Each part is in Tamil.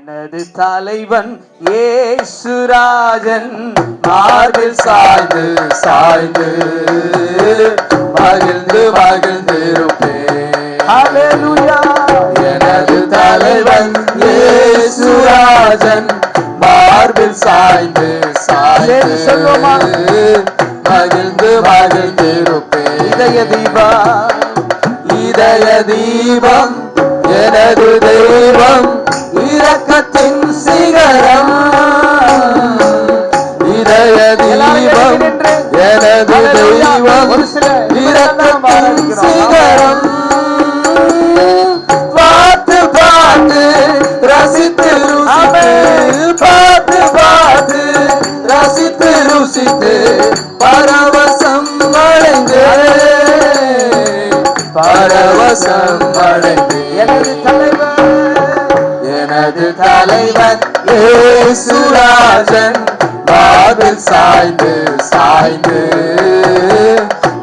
எனது தலைவன் இயேசுராஜன் மார்பில் சாய்ந்து சாய்ந்து மகிழ்ந்து மகிழ்ந்திருப்பேன். ஹல்லேலூயா. எனது தலைவன் இயேசுராஜன் மார்பில் சாய்ந்து சாய்ந்து மகிழ்ந்து மகிழ்ந்திருப்பேன். இதய தீபம் இதய தீபம் எனது தெய்வம் இரக்கத்தின் சிகரம். இதய தீபம் எனது தெய்வம் இரக்கத்தின் சிகரம். பார்த்து பார்த்து ரசித்து பார்த்து பார்த்து ரசித்து ருசித்து பரவசம் அடைந்து பரவசம் அடைந்து எனது தலைவன் இயேசுராஜன் மார்பில் சாய்ந்து சாய்ந்து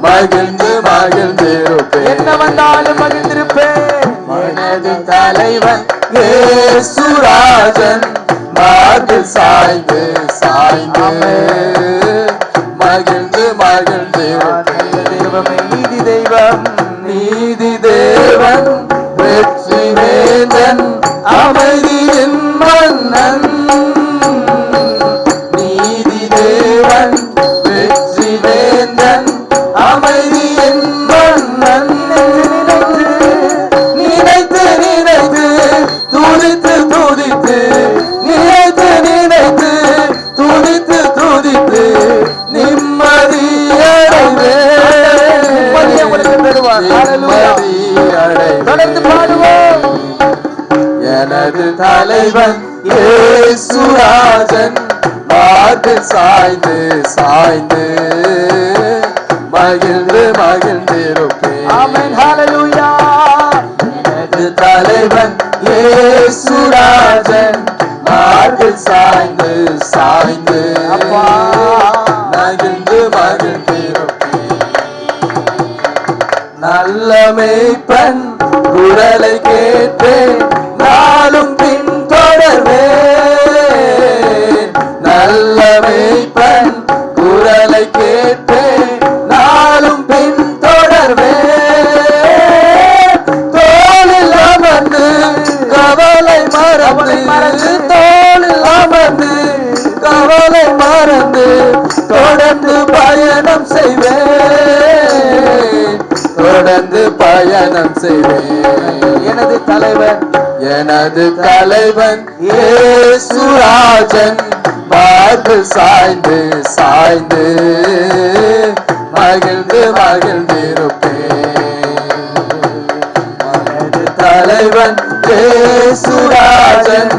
மகிழ்ந்து மகிழ்ந்திருப்பேன். என்ன வந்தாலும் மகிழ்ந்திருப்பேன். எனது தலைவன் இயேசுராஜன் மார்பில் சாய்ந்து சாய்ந்து மகிழ்ந்து மகிழ்ந்திருப்பேன். தெய்வமே நீதி தெய்வம் நீதி தேவன் வெற்றி வேந்தன் அமைதியின் மன்னன். நீதி தேவன் வெற்றி வேந்தன் அமைதியின் மன்னன். நினைத்து நினைத்து துதித்து துதித்து நினைத்து நினைத்து துதித்து துதித்து நிம்மதி தொடர்ந்து பாடுவோம். எனது தலைவன் இயேசுராஜன் மார்பில் சாய்ந்து சாய்ந்து மகிழ்ந்து மகிழ்ந்திருப்பேன். ஆமென் ஹல்லேலூயா. எனது தலைவன் இயேசுராஜன் மார்பில் சாய்ந்து சாய்ந்து மகிழ்ந்து மகிழ்ந்திருப்பேன். நல்ல மேய்ப்பன் குரலை கேட்டேன் நாளும் பின் தொடர்வேன். நல்ல மேய்ப்பன் குரலை கேட்டேன் நாளும் பின் தொடர்வேன். தோளில் அமர்ந்து கவலை மறந்து தோளில் அமர்ந்து கவலை மறந்து தொடர்ந்து பயணம் செய்வேன். தொடர்ந்து பயணம் செய்வேன். எனது தலைவன் இயேசுராஜன் மார்பில் சாய்ந்து சாய்ந்து மகிழ்ந்து மகிழ்ந்திருப்பேன். எனது தலைவன் இயேசுராஜன்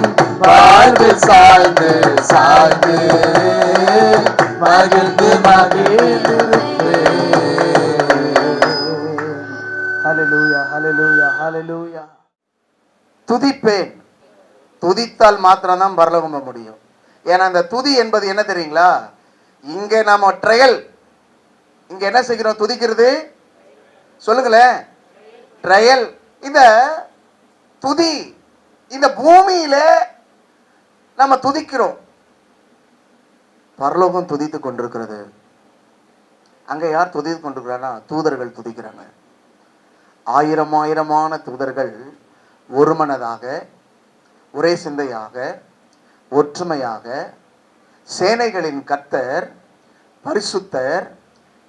மார்பில் சாய்ந்து சாய்ந்து மகிழ்ந்து மகிழ்ந்திருப்பேன். ஹல்லேலூயா ஹல்லேலூயா ஹல்லேலூயா. துதிப்பேன். துதித்தால் மாத்திரம்தான் பரலோகம் போக முடியும். ஏன்னா இந்த துதி என்பது என்ன தெரியுங்களா? இங்க நாம ட்ரையல், இங்க என்ன செய்கிறோம்? துதிக்கிறது சொல்லுங்களேன். ட்ரையல். இந்த துதி இந்த பூமியில நம்ம துதிக்கிறோம். பரலோகம் துதித்து கொண்டிருக்கிறது. அங்க யார் துதித்து கொண்டிருக்கிறாங்கன்னா தூதர்கள் துதிக்கிறாங்க. ஆயிரம் ஆயிரமான தூதர்கள் ஒருமனதாக ஒரே சிந்தையாக ஒற்றுமையாக சேனைகளின் கர்த்தர் பரிசுத்தர்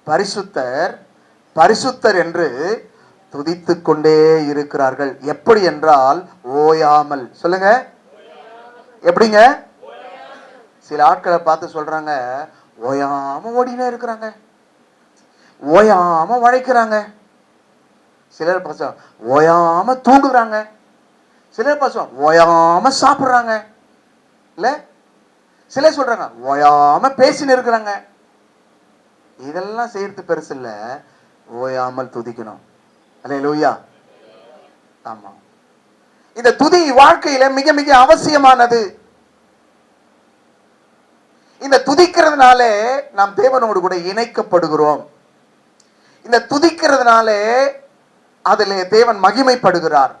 பரிசுத்தர் பரிசுத்தர் என்று துதித்து கொண்டே இருக்கிறார்கள். எப்படி என்றால் ஓயாமல். சொல்லுங்க, எப்படிங்க? சில ஆட்களை பார்த்து சொல்றாங்க, ஓயாம ஓடினே இருக்கிறாங்க, ஓயாம உழைக்கிறாங்க. சிலர் பசங்க ஓயாம தூங்குறாங்க, சிலர் பசங்க ஓயாம சாப்பிடுறாங்க, இல்ல சிலர் சொல்றாங்க ஓயாம பேசின்னு இருக்கிறாங்க. இதெல்லாம் செய்யறது பெருசு இல்ல, ஓயாமல் துதிக்கணும். அல்லேலூயா. ஆமா, இந்த துதி வாழ்க்கையில மிக மிக அவசியமானது. இந்த துதிக்கிறதுனாலே நாம் தேவனோடு கூட இணைக்கப்படுகிறோம். இந்த துதிக்கிறதுனாலே அதிலே தேவன் மகிமைப்படுகிறார்.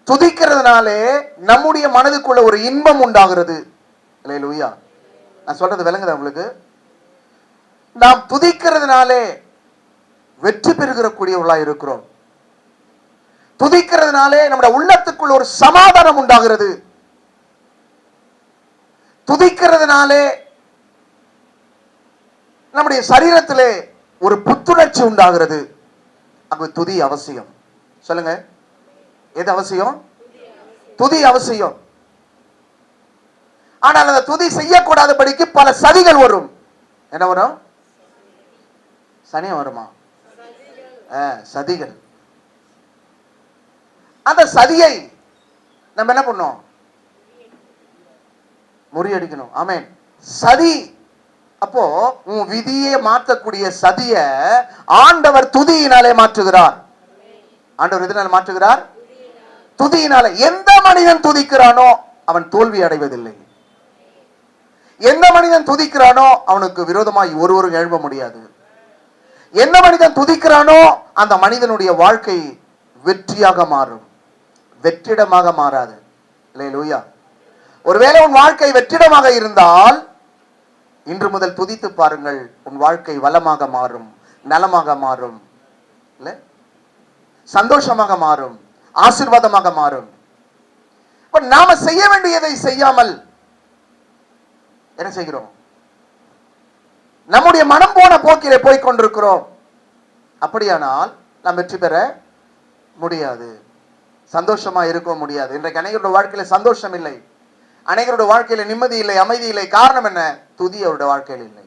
துதிக்கிறதுனாலே நம்முடைய மனதுக்குள்ள ஒரு இன்பம் உண்டாகிறது. அல்லேலூயா. நான் சொல்றது விளங்குதா உங்களுக்கு? நாம் துதிக்கிறதுனாலே வெற்றி பெறுகிற கூடியவர்களாக இருக்கிறோம். துதிக்கிறதுனாலே நம்முடைய உள்ளத்துக்குள்ள ஒரு சமாதானம் உண்டாகிறது. துதிக்கிறதுனாலே நம்முடைய சரீரத்திலே ஒரு புத்துணர்ச்சி உண்டாகிறது. அங்கு துதி அவசியம். சொல்லுங்க, எது அவசியம்? துதி அவசியம். ஆனால் அந்த துதி செய்யக்கூடாதபடிக்கு பல சதிகள் வரும். என்ன வரும்? சனியம் வருமா? சதிகள். அந்த சதியை நம்ம என்ன பண்ணோம்? முறியடிக்கணும். ஆமென். சதி. அப்போ உன் விதியை மாற்றக்கூடிய சதிய ஆண்டவர் துதியினாலே மாற்றுகிறார். ஆண்டவர் எதனால மாற்றுகிறார்? துதியினாலே. எந்த மனிதன் துதிக்கிறானோ அவன் தோல்வி அடைவதில்லை. எந்த மனிதன் துதிக்கிறானோ அவனுக்கு விரோதமாய் ஒருவரும் எழும்ப முடியாது. எந்த மனிதன் துதிக்கிறானோ அந்த மனிதனுடைய வாழ்க்கை வெற்றியாக மாறும், வெற்றிடமாக மாறாது. அல்லேலூயா. ஒருவேளை உன் வாழ்க்கை வெற்றிடமாக இருந்தால் இன்று முதல் துதித்து பாருங்கள். உன் வாழ்க்கை வளமாக மாறும், நலமாக மாறும், இல்ல சந்தோஷமாக மாறும், ஆசீர்வாதமாக மாறும். நாம செய்ய வேண்டியதை செய்யாமல் என்ன செய்கிறோம்? நம்முடைய மனம் போன போக்கிலே போய் கொண்டிருக்கிறோம். அப்படியானால் நாம் வெற்றி பெற முடியாது, சந்தோஷமா இருக்க முடியாது. இன்றைக்கு அனைவருடைய வாழ்க்கையில சந்தோஷம் இல்லை, அனைவருடைய வாழ்க்கையில நிம்மதி இல்லை, அமைதி இல்லை. காரணம் என்ன? துதி அவருடைய வாழ்க்கையில் இல்லை.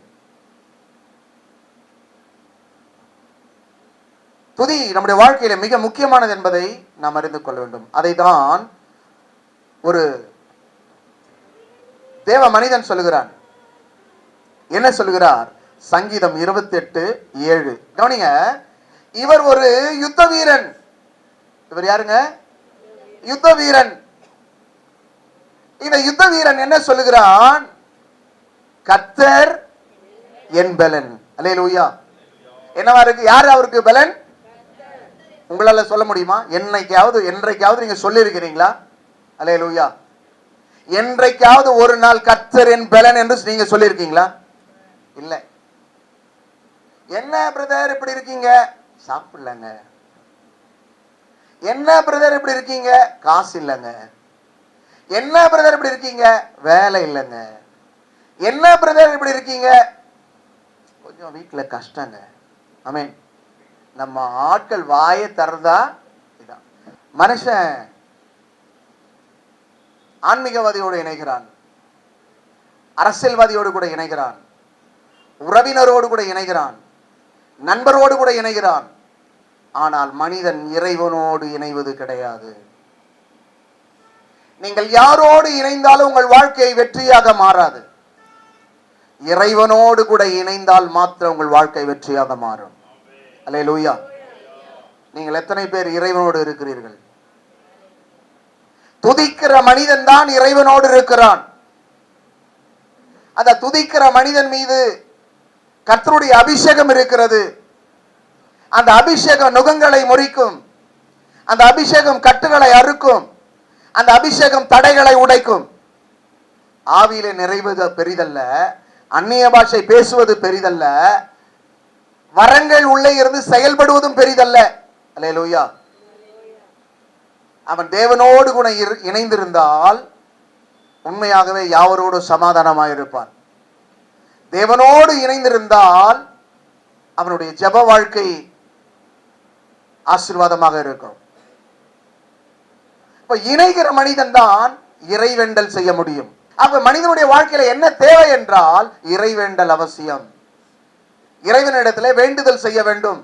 துதி நம்முடைய வாழ்க்கையில மிக முக்கியமானது என்பதை நாம் அறிந்து கொள்ள வேண்டும். அதை தான் ஒரு தேவ மனிதன் சொல்லுகிறான். என்ன சொல்லுகிறார்? சங்கீதம் 28:7. கவனிங்க, இவர் ஒரு யுத்த வீரன். இவர் யாருங்க? யுத்த வீரன். இந்த யுத்த வீரன் என்ன சொல்லுகிறான்? கர்த்தர் என் பலன். அல்லேலூயா. என்னவா இருக்கு? யார் அவருக்கு பலன்? உங்களால சொல்ல முடியுமா? என்றைக்காவது நீங்க சொல்லி இருக்கிறீங்களா? அல்லேலூயா. என்றைக்காவது ஒரு நாள் கர்த்தர் என் பலன் என்று நீங்க சொல்லி இருக்கீங்களா? இல்ல. என்ன பிரதர் இப்படி இருக்கீங்க? சாப்பிடலங்க. என்ன பிரதர் இப்படி இருக்கீங்க? காசு இல்லைங்க. என்ன பிரதர் இப்படி இருக்கீங்க? வேலை இல்லைங்க. என்ன பிரதர் இப்படி இருக்கீங்க? கொஞ்சம் வீட்டுல கஷ்டங்க. ஆமென். நம்ம ஆட்கள் வாயை திறந்தா இதான். மனுஷன் ஆன்மீகவாதியோடு இணைகிறான், அரசியல்வாதியோடு கூட இணைகிறான், உறவினரோடு கூட இணைகிறான், நண்பரோடு கூட இணைகிறான். ஆனால் மனிதன் இறைவனோடு இணைவது கிடையாது. நீங்கள் யாரோடு இணைந்தாலும் உங்கள் வாழ்க்கை வெற்றியாக மாறாது. இறைவனோடு கூட இணைந்தால் மாத்திரம் உங்கள் வாழ்க்கை வெற்றியாக மாறும். அல்லேலூயா. நீங்கள் எத்தனை பேர் இறைவனோடு இருக்கிறீர்கள்? துதிக்கிற மனிதன் தான் இறைவனோடு இருக்கிறான். அந்த துதிக்கிற மனிதன் மீது கர்த்தருடைய அபிஷேகம் இருக்கிறது. அந்த அபிஷேகம் நுகங்களை முறிக்கும், அந்த அபிஷேகம் கட்டுகளை அறுக்கும், அந்த அபிஷேகம் தடைகளை உடைக்கும். ஆவியிலே நிறைவது பெரிதல்ல, அந்நிய பாஷை பேசுவது பெரிதல்ல, வரங்கள் உள்ளே இருந்து செயல்படுவதும் பெரிதல்ல. அல்லேலூயா. அவன் தேவனோடு கூட இணைந்திருந்தால் உண்மையாகவே யாவரோடு சமாதானமாக இருப்பான். தேவனோடு இணைந்திருந்தால் அவனுடைய ஜெப வாழ்க்கை ஆசீர்வாதமாக இருக்கும். இப்ப இணைகிற மனிதன் தான் இறைவேண்டல் செய்ய முடியும். அப்ப மனிதனுடைய வாழ்க்கையில என்ன தேவை என்றால் இறைவேண்டல் அவசியம். இறைவனிடத்திலே வேண்டுதல் செய்ய வேண்டும்,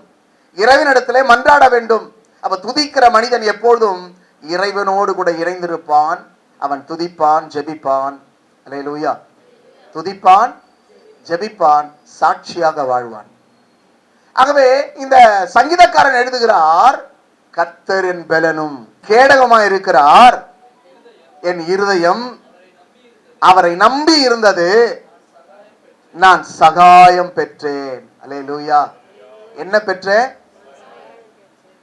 இறைவனிடத்திலே மன்றாட வேண்டும். அப்ப துதிக்கிற மனிதன் எப்பொழுதும் இறைவனோடு கூட இணைந்திருப்பான். அவன் துதிப்பான், ஜெபிப்பான். அல்லேலூயா. துதிப்பான், ஜெபிப்பான், சாட்சியாக வாழ்வான். ஆகவே இந்த சங்கீதக்காரன் எழுதுகிறார், கர்த்தர் என் பலனும் கேடகமாய் இருக்கிறார். என் இருதயம் அவரை நம்பி இருந்தது, நான் சகாயம் பெற்றேன். அல்லேலூயா. என்ன பெற்றேன்?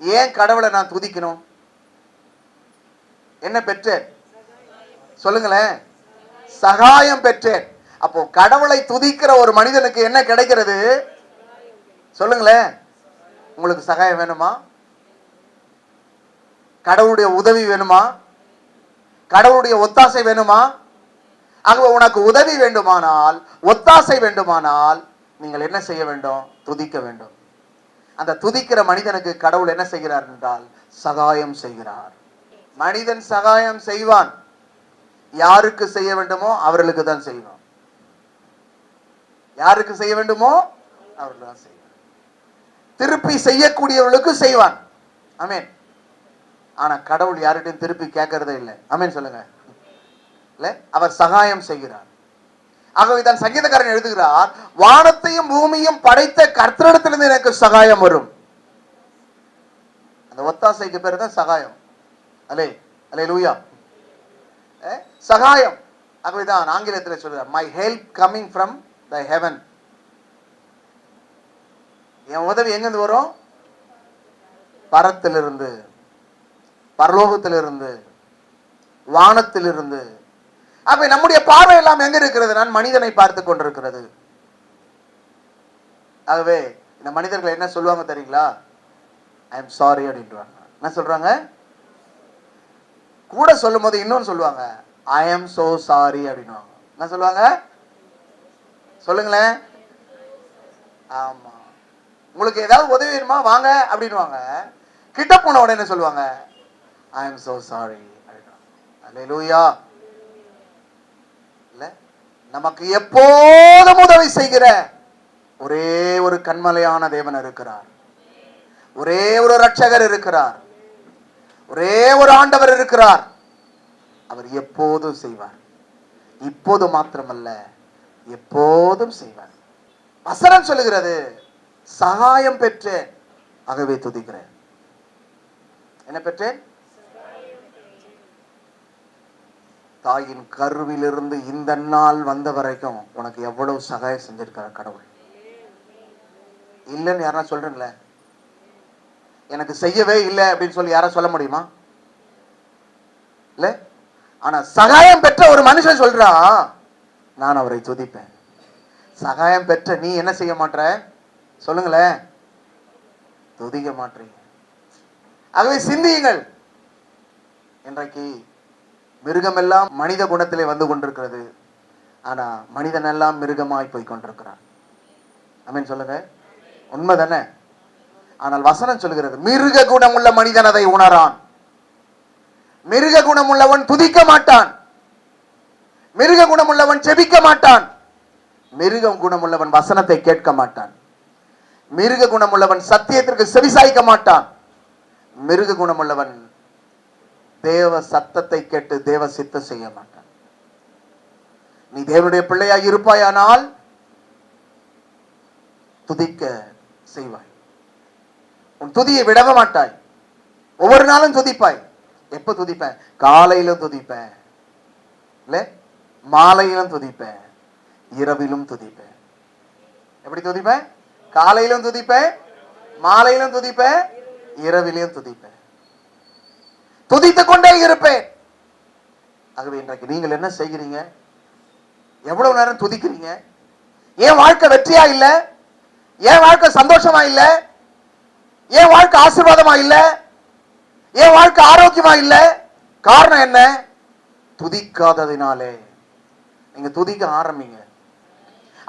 ஏன் கடவுளை நான் துதிக்கணும்? என்ன பெற்றேன்? சொல்லுங்களேன். சகாயம் பெற்றேன். அப்போ கடவுளை துதிக்கிற ஒரு மனிதனுக்கு என்ன கிடைக்கிறது? சொல்லுங்களேன். உங்களுக்கு சகாயம் வேணுமா? கடவுளுடைய உதவி வேணுமா? கடவுளுடைய ஒத்தாசை வேணுமா? ஆகவே உனக்கு உதவி வேண்டுமானால், ஒத்தாசை வேண்டுமானால் நீங்கள் என்ன செய்ய வேண்டும்? துதிக்க வேண்டும். அந்த துதிக்கிற மனிதனுக்கு கடவுள் என்ன செய்கிறார் என்றால் சகாயம் செய்கிறார். மனிதன் சகாயம் செய்வான், யாருக்கு செய்ய வேண்டுமோ அவர்களுக்கு தான் செய்வான். யாருக்கு செய்ய வேண்டுமோ அவர்களுக்கு தான் செய்வான். திருப்பி செய்யக்கூடியவர்களுக்கு செய்வான். ஆமென். ஆனா கடவுள் யார்கிட்டையும் திருப்பி கேட்கறதே இல்லை. ஆமென் சொல்லுங்க. இல்ல, அவர் சகாயம் செய்கிறார். ஆகவே தான் சங்கீதக்காரன் எழுதுகிறார், வானத்தையும் பூமியும் படைத்த கர்த்தரிடத்திலிருந்து எனக்கு சகாயம் வரும். அந்த ஒத்தாசைக்கு பேர் தான் சகாயம். அலே அல்லேலூயா. சகாயம். ஆகவே தான் ஆங்கிலத்தில் சொல்றார், my help coming from the heaven. என் உதவி எங்கிருந்து வரும்? பரத்திலிருந்து, பரலோகத்திலிருந்து, வானத்திலிருந்து. அப்ப நம்முடைய பார்வை எல்லாம் எங்க இருக்கிறது? நான் மனிதனை பார்த்து கொண்டிருக்கிறது. ஆகவே இந்த மனிதர்கள் என்ன சொல்லுவாங்க தெரியுங்களா? ஐ எம் சாரி அப்படின்றாங்க. என்ன சொல்றாங்க? கூட சொல்லும் போது இன்னொன்னு சொல்லுவாங்க, ஐ எம் சோ சாரி அப்படின்வாங்க. என்ன சொல்லுவாங்க? சொல்லுங்களேன். ஆமா, உங்களுக்கு ஏதாவது உதவி வேணுமா வாங்க அப்படின்வாங்க. கிட்ட போன உடனே என்ன சொல்லுவாங்க? ஐ எம் சோ சாரி அப்படின்வாங்க. அல்லேலூயா. இல்ல, நமக்கு எப்போதும் உதவி செய்கிற ஒரே ஒரு கண்மலையான தேவன் இருக்கிறார். ஒரே ஒரு ரட்சகர் இருக்கிறார். ஒரே ஒரு ஆண்டவர் இருக்கிறார். அவர் எப்போதும் செய்வார். இப்போது மாத்திரமல்ல, எப்போதும் செய்வார். வசனம் சொல்லுகிறது, சகாயம் பெற்றேன், ஆகவே துதிக்கிறேன். என்ன பெற்றேன்? தாயின் கருவிலிருந்து இந்த நாள் வந்த வரைக்கும் உனக்கு எவ்வளவு சகாயம் செஞ்சிருக்கார் கடவுள். இல்லைன்னு யாரா சொல்றீங்களே, எனக்கு செய்யவே இல்லை அப்படின்னு சொல்லி யாரா சொல்ல முடியுமா? இல்ல. ஆனா சகாயம் பெற்ற ஒரு மனுஷன் சொல்றான், நான் அவரை துதிப்பேன். சகாயம் பெற்ற நீ என்ன செய்ய மாட்ட? சொல்லுங்களேன். துதிக்க மாட்டீங்க. ஆகவே சிந்தியுங்கள். இன்றைக்கு மிருகம் எல்லாம் மனித குணத்திலே வந்து கொண்டிருக்கிறது. ஆனா மனிதன் எல்லாம் மிருகமாய் போய் கொண்டிருக்கிறான். ஆமென் சொல்லுங்க. உண்மை தானே? ஆனால் வசனம் சொல்லுகிறது, மிருக குணம் உள்ள மனிதன் அதை உணரான். மிருக குணம் உள்ளவன் துதிக்க மாட்டான். மிருக குணம் உள்ளவன் செபிக்க மாட்டான். மிருக குணம் உள்ளவன் வசனத்தை கேட்க மாட்டான். மிருக குணம் உள்ளவன் சத்தியத்திற்கு செவிசாய்க்க மாட்டான். மிருக குணம் உள்ளவன் தேவ சத்தத்தை கேட்டு தேவ சித்தம் செய்ய மாட்டான். நீ தேவனுடைய பிள்ளையாய் இருப்பாயானால் துதிக்க செய்வாய். உன் துதியை விடவ மாட்டாய். ஒவ்வொரு நாளும் துதிப்பாய். எப்ப துதிப்பேன்? காலையிலும் துதிப்பேன், இல்ல மாலையிலும் துதிப்பேன், இரவிலும் துதிப்பேன். எப்படி துதிப்பேன்? காலையிலும் துதிப்பேன், மாலையிலும் துதிப்பேன், இரவிலும் துதிப்பேன். துதித்துக் கொண்டே இருப்பேன். ஆகவே இன்றைக்கு நீங்கள் என்ன செய்கிறீங்க? எவ்வளவு நேரம் துதிக்கிறீங்க? ஏன் வாழ்க்கை வெற்றியா இல்ல? ஏன் வாழ்க்கை சந்தோஷமா இல்ல? ஏன் வாழ்க்கை ஆசீர்வாதமா இல்ல? ஏன் வாழ்க்கை ஆரோக்கியமா இல்ல? காரணம் என்ன? துதிக்காததினாலே. நீங்க துதிக்க ஆரம்பிங்க.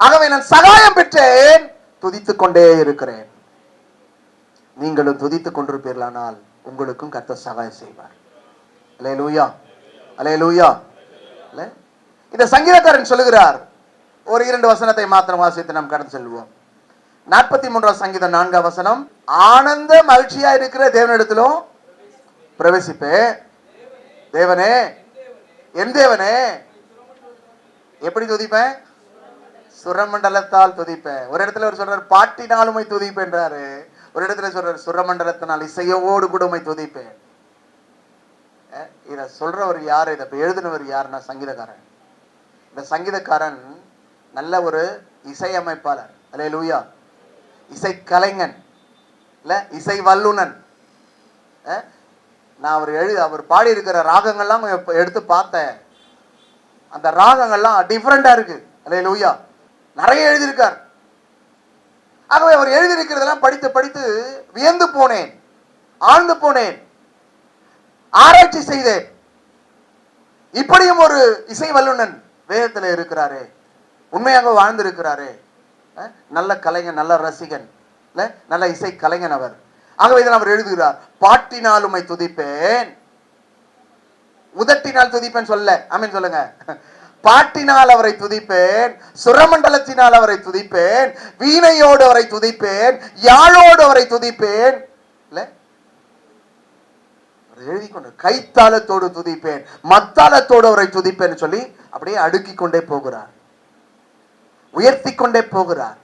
ஆகவே நான் சகாயம் பெற்றேன், துதித்துக் கொண்டே இருக்கிறேன். நீங்களும் துதித்துக் கொண்டிருப்பீர்களானால் உங்களுக்கும் கர்த்தர் சகாயம் செய்வார். அல்லேலூயா, அல்லேலூயா. இந்த சங்கீதக்காரன் சொல்லுகிறார். ஒரு 2 வசனத்தை மாத்திரம் வாசித்து நாம் கடந்து செல்வோம். 43 சங்கீதம் 4 வசனம். ஆனந்த மகிழ்ச்சியா இருக்கிற தேவனிடத்திலும் பிரவேசிப்பே. தேவனே, என் தேவனே. எப்படி துதிப்பேன்? சுரமண்டலத்தால் துதிப்பேன். ஒரு இடத்துல ஒரு சொல்றாரு, பாட்டினாலுமை துதிப்பேன்றாரு. ஒரு இடத்துல சொல்றாரு, சுரமண்டலத்தினால் இசையோடு கூட உமை துதிப்பேன். இத சொல்றவர் யாரு? இதை எழுதினவர் யாருன்னா சங்கீதக்காரன். இந்த சங்கீதக்காரன் நல்ல ஒரு இசையமைப்பாளர். அல்லேலூயா. இசை கலைஞன், இல்ல இசை வல்லுனன். நான் அவர் பாடி இருக்கிற ராகங்கள்லாம் எடுத்து பார்த்தேன். அந்த ராகங்கள்லாம் டிஃபரெண்டா இருக்கு. அல்லேலூயா. நிறைய எழுதியிருக்கார். ஆகவே அவர் எழுதியிருக்கிறதெல்லாம் படித்து படித்து வியந்து போனேன், ஆழ்ந்து போனேன், ஆராய்ச்சி செய்தேன். இப்படியும் ஒரு இசை வல்லுநன் வேதத்தில் இருக்கிறாரே, உண்மையாக வாழ்ந்திருக்கிறாரே, நல்ல கலைஞன், நல்ல ரசிகன், நல்ல இசை கலைஞன் அவர். ஆகவே இதை அவர் எழுதுகிறார். பாட்டினால் உம்மை துதிப்பேன், உதட்டினால் துதிப்பேன் சொல்ல, ஆமென் சொல்லுங்க. பாட்டினால் அவரை துதிப்பேன், சுரமண்டலத்தினால் அவரை துதிப்பேன், வீணையோடு அவரை துதிப்பேன், யாழோடு அவரை துதிப்பேன், எழுதி கொண்டு கைத்தாளத்தோடு துதிப்பேன், மத்தாளத்தோடு அவரை துதிப்பேன் சொல்லி அப்படியே அடுக்கி கொண்டே போகிறார், உயர்த்தி கொண்டே போகிறார்.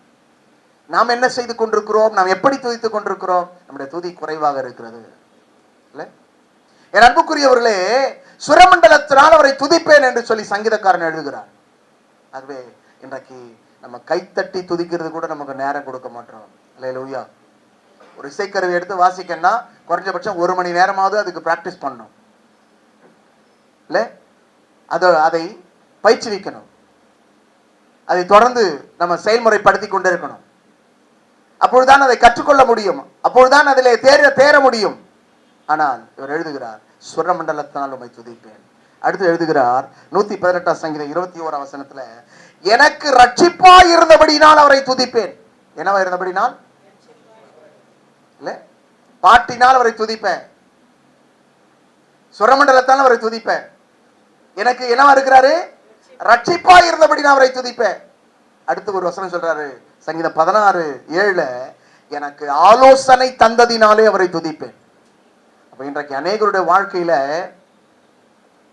நாம் என்ன செய்து கொண்டிருக்கிறோம்? நாம் எப்படி துதித்துக் கொண்டிருக்கிறோம்? நம்முடைய துதி குறைவாக இருக்கிறது. என் அன்புக்குரியவர்களே, சுரமண்டலத்தினால் அவரை துதிப்பேன் என்று சொல்லி சங்கீதக்காரன் எழுதுகிறார். ஆகவே இன்றைக்கு நம்ம கைத்தட்டி துதிக்கிறது கூட நமக்கு நேரம் கொடுக்க மாட்டோம். அல்லேலூயா. ஒரு இசைக்கருவி எடுத்து வாசிக்கன்னா குறைஞ்சபட்சம் 1 மணி நேரமாவது அதுக்கு பிராக்டிஸ் பண்ணணும். அதை பயிற்சிவிக்கணும், அதை தொடர்ந்து நம்ம செயல்முறைப்படுத்தி கொண்டே இருக்கணும். அப்பொழுதுதான் அதை கற்றுக்கொள்ள முடியும், அப்பொழுதுதான் அதிலே தேர முடியும். ஆனால் இவர் எழுதுகிறார், சுரமண்டலத்தினால் உம்மை துதிப்பேன். அடுத்து எழுதுகிறார் 118 சங்கீதம் 21 வசனத்துல, எனக்கு ரட்சிப்பாய் இருந்தபடினால் அவரை துதிப்பேன். என்னவா இருந்தபடினால்? இல்ல, பாட்டினால் அவரை துதிப்பேன், சுரமண்டலத்தால் அவரை துதிப்பேன். எனக்கு என்னவா இருக்கிறாரு? ரட்சிப்பாய் இருந்தபடினால் அவரை துதிப்பேன். அடுத்து ஒரு வசனம் சொல்றாரு, சங்கீதம் 16:7, எனக்கு ஆலோசனை தந்ததினாலே அவரை துதிப்பேன். அப்ப இன்றைக்கு அநேகருடைய வாழ்க்கையில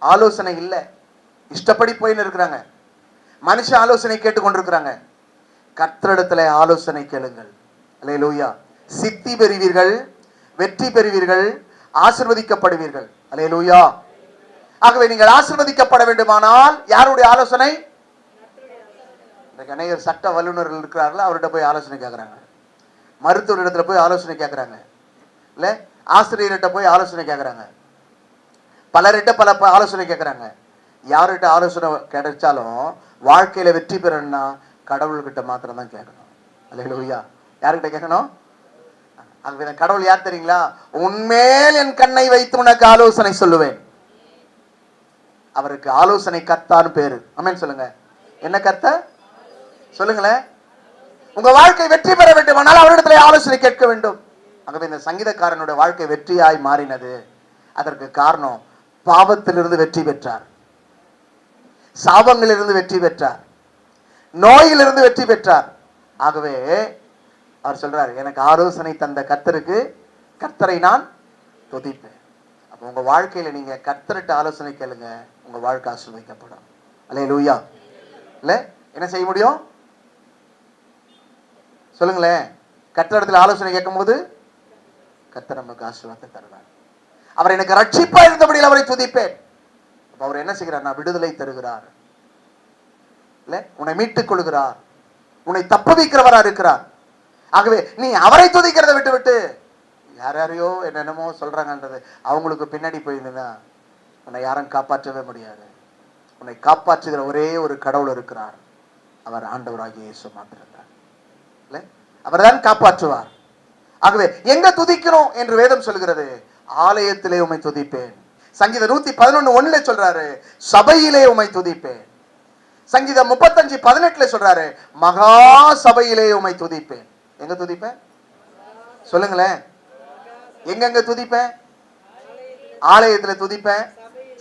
ஆலோசனை இல்லை, இஷ்டப்படி போயின்னு இருக்கிறாங்க, மனுஷ ஆலோசனை கேட்டுக்கொண்டிருக்கிறாங்க. கர்த்தரிடத்துல ஆலோசனை கேளுங்கள். அல்லேலூயா. சித்தி பெறுவீர்கள், வெற்றி பெறுவீர்கள், ஆசீர்வதிக்கப்படுவீர்கள். அல்லேலூயா. ஆகவே நீங்கள் ஆசீர்வதிக்கப்பட வேண்டுமானால் யாருடைய ஆலோசனை? அநேகர் சட்ட வல்லுநர்கள் இருக்கிறார்கள், அவர்கிட்ட போய் ஆலோசனை கேட்கறாங்க, மருத்துவரிடத்துல போய் ஆலோசனை கேட்கறாங்க, இல்ல ஆசிரியர்கிட்ட போய் ஆலோசனை கேட்கறாங்க, பலர்கிட்ட பல ஆலோசனை கேட்கறாங்க. யார்கிட்ட ஆலோசனை கிடைச்சாலும் வாழ்க்கையில வெற்றி பெறணும்னா கடவுள்கிட்ட மாத்திரம் தான் கேட்கணும். அல்லேலூயா. யார்கிட்ட கேட்கணும்? கடவுள் யார் தெரியுங்களா? உன்மேல் என் கண்ணை வைத்து உனக்கு ஆலோசனை சொல்லுவேன். அவருக்கு ஆலோசனை கர்த்தான்னு பேரு. ஆமென் சொல்லுங்க. என்ன கர்த்தா? சொல்லுங்களேன். உங்க வாழ்க்கை வெற்றி பெற வேண்டும், ஆனால் அவரிடத்துல ஆலோசனை கேட்க வேண்டும். ஆகவே இந்த சங்கீதக்காரனுடைய வாழ்க்கை வெற்றியாய் மாறினது. அதற்கு காரணம், பாவத்திலிருந்து வெற்றி பெற்றார், சாபங்களிலிருந்து வெற்றி பெற்றார், நோயிலிருந்து வெற்றி பெற்றார். ஆகவே அவர் சொல்றார், எனக்கு ஆலோசனை தந்த கர்த்தருக்கு கர்த்தரை நான் துதிப்பேன். அப்ப உங்க வாழ்க்கையில நீங்க கர்த்தர்கிட்ட ஆலோசனை கேளுங்க, உங்க வாழ்க்கை ஆசீர்வதிக்கப்படும். அல்லேலூயா. இல்ல என்ன செய்ய முடியும் சொல்லுங்களேன்? கர்த்தரிடத்தில் ஆலோசனை கேட்கும் போது கர்த்தர் நமக்கு ஆசீர்வாதத்தை தருவார். அவர் எனக்கு ரட்சிப்பா இருந்தபடியில் அவரை துதிப்பேன். அவர் என்ன செய்கிறார்? நான் விடுதலை தருகிறார், இல்ல உன்னை மீட்டுக் கொள்கிறார், உன்னை தப்புவிக்கிறவரா இருக்கிறார். ஆகவே நீ அவரை துதிக்கிறத விட்டு விட்டு யாரையோ என்னென்னமோ சொல்றாங்கன்றது அவங்களுக்கு பின்னாடி போயிருந்தா உன்னை யாரும் காப்பாற்றவே முடியாது. உன்னை காப்பாற்றுகிற ஒரே ஒரு கடவுள் இருக்கிறார், அவர் ஆண்டவராகிய இயேசு மாத்திரம்தான். இல்ல அவர் தான் காப்பாற்றுவார். ஆகவே எங்க துதிக்கிறோம் என்று வேதம் சொல்கிறது? ஆலயத்திலே உம்மை துதிப்பேன். சங்கீதம் 111:1 சொல்றாரு, சபையிலே உம்மை துதிப்பேன். சங்கீதம் 35:18 சொல்றாரு, மகா சபையிலே உம்மை துதிப்பேன். எங்க துதிப்பேன் சொல்லுங்களேன்? எங்கெங்க துதிப்பேன்? ஆலயத்துல துதிப்பேன்,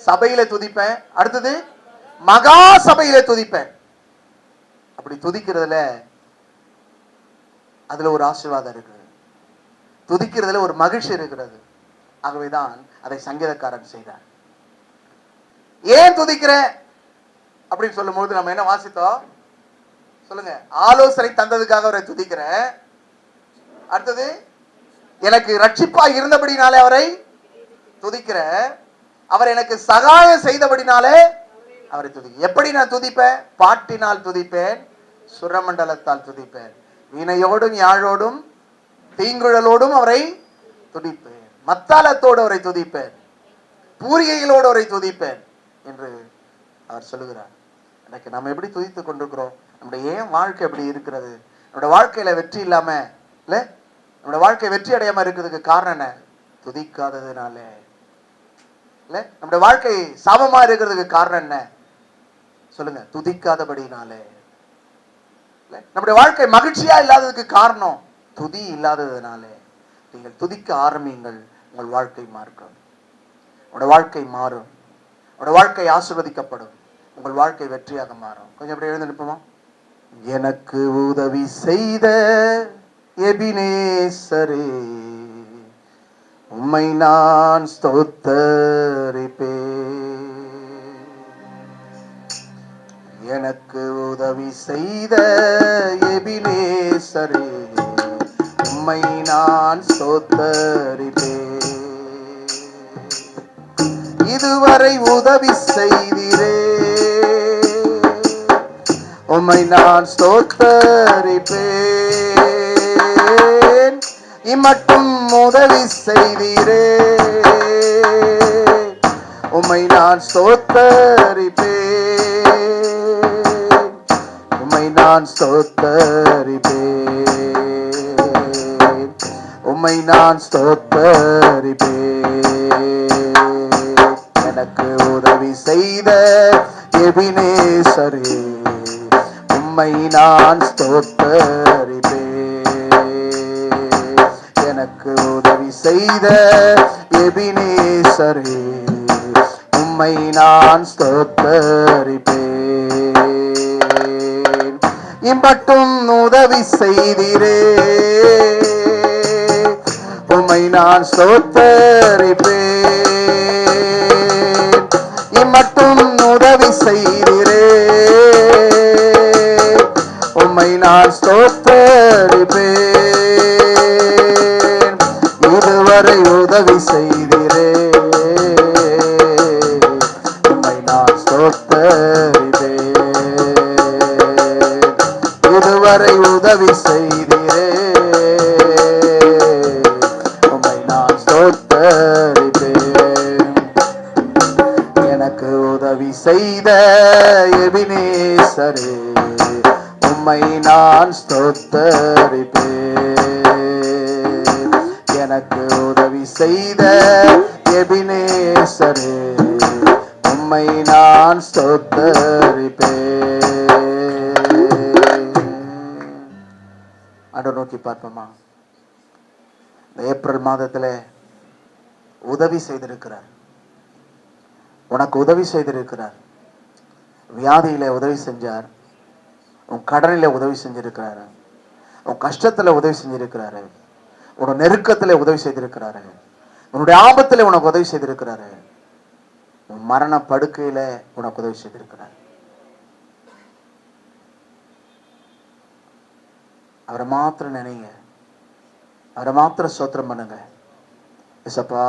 சபையில துதிப்பேன், அடுத்தது மகா சபையில துதிப்பேன். அப்படி துதிக்கிறதுல அதுல ஒரு ஆசீர்வாதம் இருக்கிறது, துதிக்கிறதுல ஒரு மகிழ்ச்சி இருக்கிறது. ஆகவேதான் அதை சங்கீதக்காரன் செய்தார். ஏன் துதிக்கிற அப்படின்னு சொல்லும் போது நம்ம என்ன வாசித்தோம் சொல்லுங்க? ஆலோசனை தந்ததுக்காக அவரை துதிக்கிறேன். அடுத்தது எனக்கு ரட்சிப்பா இருந்தபடினாலே அவரை துதிக்கிறேன். அவர் எனக்கு சகாயம் செய்தபடினாலே அவரை துதிக்க. எப்படி நான் துதிப்பேன்? பாட்டினால் துதிப்பேன், சுரமண்டலத்தால் துதிப்பேன், வீணையோடும் யாழோடும் தீங்குழலோடும் அவரை துதிப்பேன், மத்தாளத்தோடு அவரை துதிப்பேன். பூரிகைகளோடு அவரை துதிப்பேன் என்று அவர் சொல்லுகிறார். எனக்கு நம்ம எப்படி துதித்துக் கொண்டிருக்கிறோம்? நம்முடைய ஏன் வாழ்க்கை எப்படி இருக்கிறது? நம்முடைய வாழ்க்கையில வெற்றி இல்லாம இல்ல, நம்முடைய வாழ்க்கை வெற்றி அடையாம இருக்கிறதுக்கு காரணம் என்ன? துதிக்காததுனால. இல்ல, நம்முடைய வாழ்க்கை சாபமா இருக்கிறதுக்கு காரணம் என்ன சொல்லுங்க? துதிக்காதபடினாலே. நம்முடைய வாழ்க்கை மகிழ்ச்சியா இல்லாததுக்கு காரணம் துதி இல்லாததுனாலே. நீங்கள் துதிக்க ஆரம்பியுங்கள், உங்கள் வாழ்க்கை மாறும். உங்களோட வாழ்க்கை மாறும், உங்களோட வாழ்க்கை ஆசீர்வதிக்கப்படும், உங்கள் வாழ்க்கை வெற்றியாக மாறும். கொஞ்சம் அப்படி எழுந்து நிற்போமா? எனக்கு உதவி செய்த எபினேசரே, உம்மை நான் ஸ்தோத்தரிப்பேன். எனக்கு உதவி செய்த எபினேசரே, உம்மை நான் ஸ்தோத்தரிப்பேன். இதுவரை உதவி செய்தீரே, உம்மை நான் ஸ்தோத்தரிப்பேன். இம்மட்டும் உதவி செய்தீரே, உம்மை நான் ஸ்தோத்தரிப்பேன். உம்மை நான் ஸ்தோத்தரிப்பேன். உம்மை நான் ஸ்தோத்தரிப்பேன். எனக்கு உதவி செய்த எபினேசரே, உம்மை நான் ஸ்தோத்தரிப்பேன். எனக்கு உதவி செய்த எபினேசரே, உம்மை நான் ஸ்தோத்தரிப்பேன். இம்மட்டும் உதவி செய்தீரே, உம்மை நான் ஸ்தோத்தரிப்பேன். இம்மட்டும் உதவி செய்தீரே, உம்மை நான் ஸ்தோத்தரிப்பேன். இதுவரை உதவி செய்தீரே, உம்மை நான் ஸ்தோத்தரிப்பேன். இதுவரை உதவி செய்தீரே, உம்மை நான் ஸ்தோத்தரிப்பேன். எனக்கு உதவி செய்த எபினேசரே, உம்மை நான் ஸ்தோத்தரிப்பேன். எனக்கு உதவி செய்த எபினேசரே, உம்மை நான் ஸ்தோத்தரிப்பேன். ஆண்டவரை நோக்கி பார்ப்போமா? இந்த ஏப்ரல் மாதத்துல உதவி செய்திருக்கிறார், உனக்கு உதவி செய்திருக்கிறார். வியாதியில உதவி செஞ்சார், உன் கடனில உதவி செஞ்சிருக்கிறாரு, உன் கஷ்டத்துல உதவி செஞ்சிருக்கிறாரு, உன்னோட நெருக்கத்துல உதவி செய்திருக்கிறாரு, உன்னுடைய ஆபத்துல உனக்கு உதவி செய்திருக்கிறாரு, உன் மரண படுக்கையில உனக்கு உதவி செய்திருக்கிறார். அவரை மாத்திரம் நினைங்க, அவரை மாத்திரம் ஸ்தோத்திரம் பண்ணுங்க. ஏசப்பா,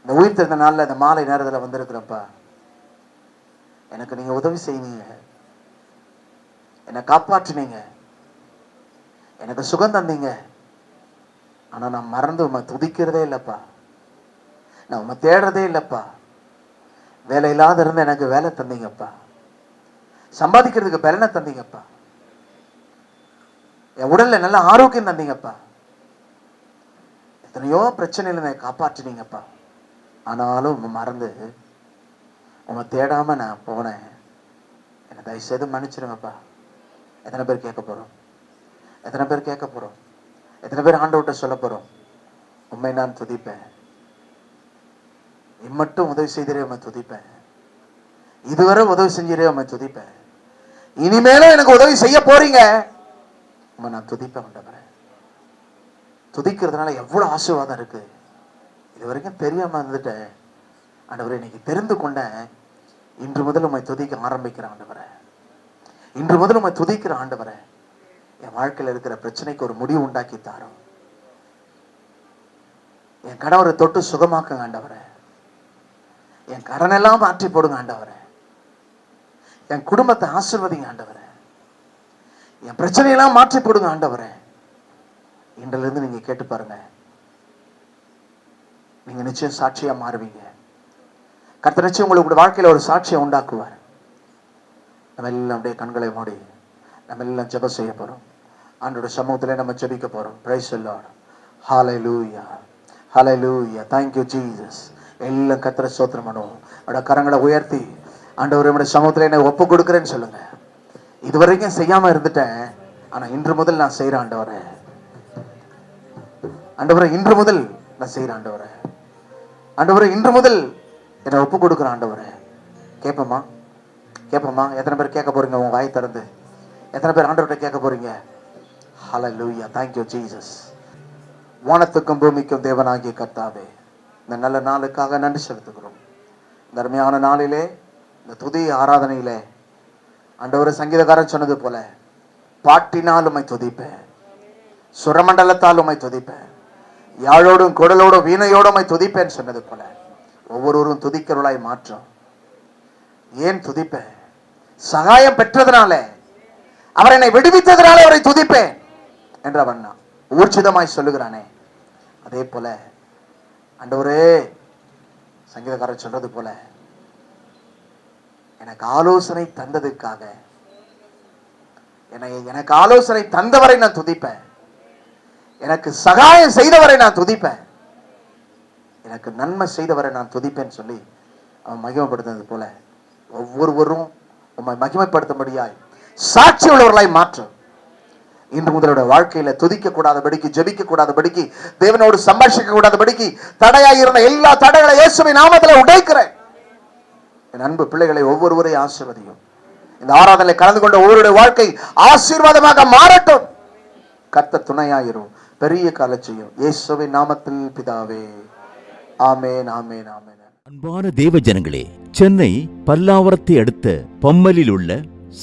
இந்த உயிர் தெரிந்த நாள்ல இந்த மாலை நேரத்துல வந்திருக்கிறப்பா, எனக்கு நீங்க உதவி செய்வீங்க, என்னை காப்பாற்றினீங்க, எனக்கு சுகம் தந்தீங்க. ஆனா நான் மறந்து உண்மை துதிக்கிறதே இல்லப்பா, நான் உண்மை தேடுறதே இல்லப்பா. வேலை இல்லாத இருந்து எனக்கு வேலை தந்தீங்கப்பா, சம்பாதிக்கிறதுக்கு பலனை தந்தீங்கப்பா, என் உடல்ல நல்ல ஆரோக்கியம் தந்தீங்கப்பா, எத்தனையோ பிரச்சனையில என்னை காப்பாற்றினீங்கப்பா. ஆனாலும் மறந்து உன்னை தேடாம நான் போனேன், என்னை தயவு செய்து மன்னிச்சிருங்கப்பா. எத்தனை பேர் கேட்க போறோம்? எத்தனை பேர் கேட்க போறோம்? எத்தனை பேர் ஆண்டவர்கிட்ட சொல்ல போறோம்? உண்மை நான் துதிப்பேன், இம்மட்டும் உதவி செய்தே உண்மை துதிப்பேன், இதுவரை உதவி செஞ்சீரே உண்மை துதிப்பேன், இனிமேலும் எனக்கு உதவி செய்ய போறீங்க, உண்மை நான் துதிப்பேன். ஆண்டவரே, துதிக்கிறதுனால எவ்வளவு ஆசீர்வாதம் இருக்கு. இது வரைக்கும் தெரியாம இருந்துட்டேன் ஆண்டவரே, இன்னைக்கு தெரிந்து கொண்டேன். இன்று முதல் உம்மை துதிக்க ஆரம்பிக்கிறேன் ஆண்டவரே, இன்று முதல் உம்மை துதிக்கிற ஆண்டவரே. என் வாழ்க்கையில் இருக்கிற பிரச்சனைக்கு ஒரு முடிவு உண்டாக்கி தாரும். என் கணவரை தொட்டு சுகமாக்குங்க ஆண்டவரே, என் கடனெல்லாம் மாற்றி போடுங்க ஆண்டவரே, என் குடும்பத்தை ஆசீர்வதிங்க ஆண்டவரே, என் பிரச்சனையெல்லாம் மாற்றி போடுங்க ஆண்டவரே. இன்றிலிருந்து நீங்க கேட்டு பாருங்க, நீங்க நிச்சயம் சாட்சியா மாறுவீங்க. கர்த்தர் நிச்சயம் உங்களுக்கு வாழ்க்கையில ஒரு சாட்சியை உண்டாக்குவார். நம்ம எல்லாம் அப்படியே கண்களை மூடி நம்ம எல்லாம் ஜெபம் செய்ய போறோம். ஆண்டவருடைய சமூகத்திலே நம்ம ஜெபிக்க போறோம். Praise the Lord. Hallelujah, hallelujah. thank you Jesus. எல்லாம் கர்த்தரை ஸ்தோத்திரம் பண்ணுவோம். அவருடைய கரங்களை உயர்த்தி ஆண்டவரே நம்முடைய சமூகத்திலே என்னை ஒப்பு கொடுக்கிறேன்னு சொல்லுங்க. இதுவரைக்கும் செய்யாம இருந்துட்டேன், ஆனா இன்று முதல் நான் செய்யறேன் ஆண்டவரே. ஆண்டவரே இன்று முதல் நான் செய்யறேன் ஆண்டவரே. ஆண்டவரே இன்று முதல் என்னை ஒப்பு கொடுக்குறேன் ஆண்டவரே. கேட்போமா? கேட்போமா? எத்தனை பேர் கேட்க போறீங்க? உங்க வாய் திறந்து எத்தனை பேர் ஆண்டவர்கிட்ட கேட்க போறீங்க? ஹalleluya, thank you Jesus. வானத்துக்கும் பூமிக்கும் தேவனாகிய கர்த்தாவே, இந்த நல்ல நாளுக்காக நன்றி செலுத்துகிறோம். இந்த அருமையான நாளிலே, இந்த துதி ஆராதனையிலே ஆண்டவரே சங்கீதக்காரன் சொன்னது போல பாட்டினால் உம்மை துதிப்பேன், சுரமண்டலத்தால் உம்மை துதிப்பேன், யாழோடும் குடலோடும் வீணையோடும் உம்மை துதிப்பேன் சொன்னது போல ஒவ்வொருவரும் துதிக்கிறவளாய் மாற்றும். ஏன் துதிப்பேன்? சகாயம் பெற்றதுனால, அவர் என்னை விடுவித்ததுனால அவரை துதிப்பேன் என்ற வண்ணா ஊர்ஜிதமாய் சொல்லுகிறானே, அதே போல ஆண்டவரே சங்கீதக்காரர் சொல்றது போல எனக்கு ஆலோசனை தந்ததுக்காக, எனக்கு ஆலோசனை தந்தவரை நான் துதிப்பேன், எனக்கு சகாயம் செய்தவரை நான் துதிப்பேன், எனக்கு நன்மை செய்தவரை நான் துதிப்பேன் சொல்லி அவன் மகிமைப்படுத்தினது போல ஒவ்வொருவரும் உம்மை மகிமைப்படுத்தும்படியாய் சாட்சி உள்ளவர்களாய் மாற்றும். இன்று முதலோட வாழ்க்கையில துதிக்க கூடாதபடிக்கு, ஜெபிக்க கூடாதபடிக்கு, தேவனோடு சம்பாஷிக்க கூடாதபடிக்கு தடையாய் இருந்த எல்லா தடைகளை இயேசுவின் நாமத்திலே உடைக்கிறேன். என் அன்பு பிள்ளைகளை ஒவ்வொருவரையும் ஆசீர்வதியும். இந்த ஆராதனை கலந்து கொண்ட ஒவ்வொருடைய வாழ்க்கை ஆசீர்வாதமாக மாறட்டும். கர்த்தர் துணையாயிரும், பெரிய காலம் செய்யும். இயேசுவின் நாமத்தில் பிதாவே, ஆமென், ஆமென், ஆமென். அன்பான தேவ ஜனங்களே, சென்னை பல்லாவரத்தை அடுத்த பம்மலில் உள்ள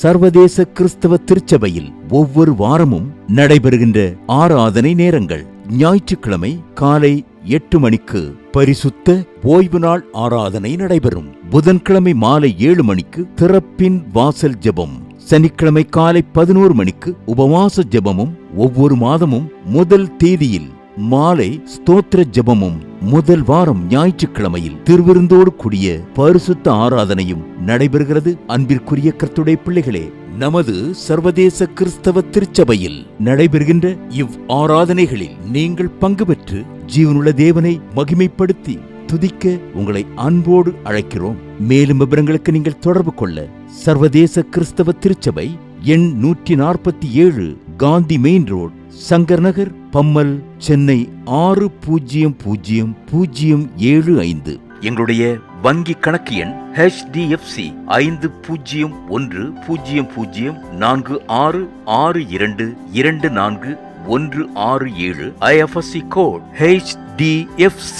சர்வதேச கிறிஸ்தவ திருச்சபையில் ஒவ்வொரு வாரமும் நடைபெறுகின்ற ஆராதனை நேரங்கள்: ஞாயிற்றுக்கிழமை காலை 8 மணிக்கு பரிசுத்த ஓய்வு நாள் ஆராதனை நடைபெறும். புதன்கிழமை மாலை 7 மணிக்கு திறப்பின் வாசல் ஜெபம். சனிக்கிழமை காலை 11 மணிக்கு உபவாச ஜெபமும், ஒவ்வொரு மாதமும் முதல் தேதியில் மாலை ஸ்தோத்திர ஜெபமும், முதல் வாரம் ஞாயிற்றுக்கிழமையில் திருவிருந்தோடு கூடிய பரிசுத்த ஆராதனையும் நடைபெறுகிறது. அன்பிற்குரிய கர்த்தருடைய பிள்ளைகளே, நமது சர்வதேச கிறிஸ்தவ திருச்சபையில் நடைபெறுகின்ற இவ் ஆராதனைகளில் நீங்கள் பங்கு பெற்று ஜீவனுள்ள தேவனை மகிமைப்படுத்தி துதிக்க உங்களை அன்போடு அழைக்கிறோம். மேலும் விவரங்களுக்கு நீங்கள் தொடர்பு கொள்ள சர்வதேச கிறிஸ்தவ திருச்சபை எண் 147, காந்தி மெயின் ரோட், சங்கர் நகர், பம்மல், சென்னை 600075. எங்களுடைய வங்கி கணக்கு எண் HDFC 504662241667. IFSC கோட் HDFC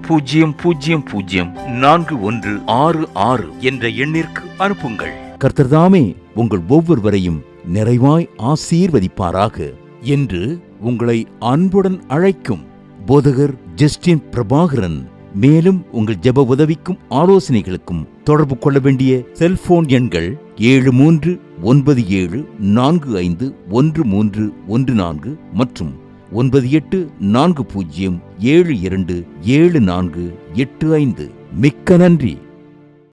00041166 என்ற எண்ணிற்கு அனுப்புங்கள். கர்த்தர்தாமே உங்கள் ஒவ்வொருவரையும் நிறைவாய் ஆசீர்வதிப்பாராக என்று உங்களை அன்புடன் அழைக்கும் போதகர் ஜஸ்டின் பிரபாகரன். மேலும் உங்கள் ஜெப உதவிக்கும் ஆலோசனைகளுக்கும் தொடர்பு கொள்ள வேண்டிய செல்போன் எண்கள் 7393451314 மற்றும் 9840727485. மிக்க நன்றி.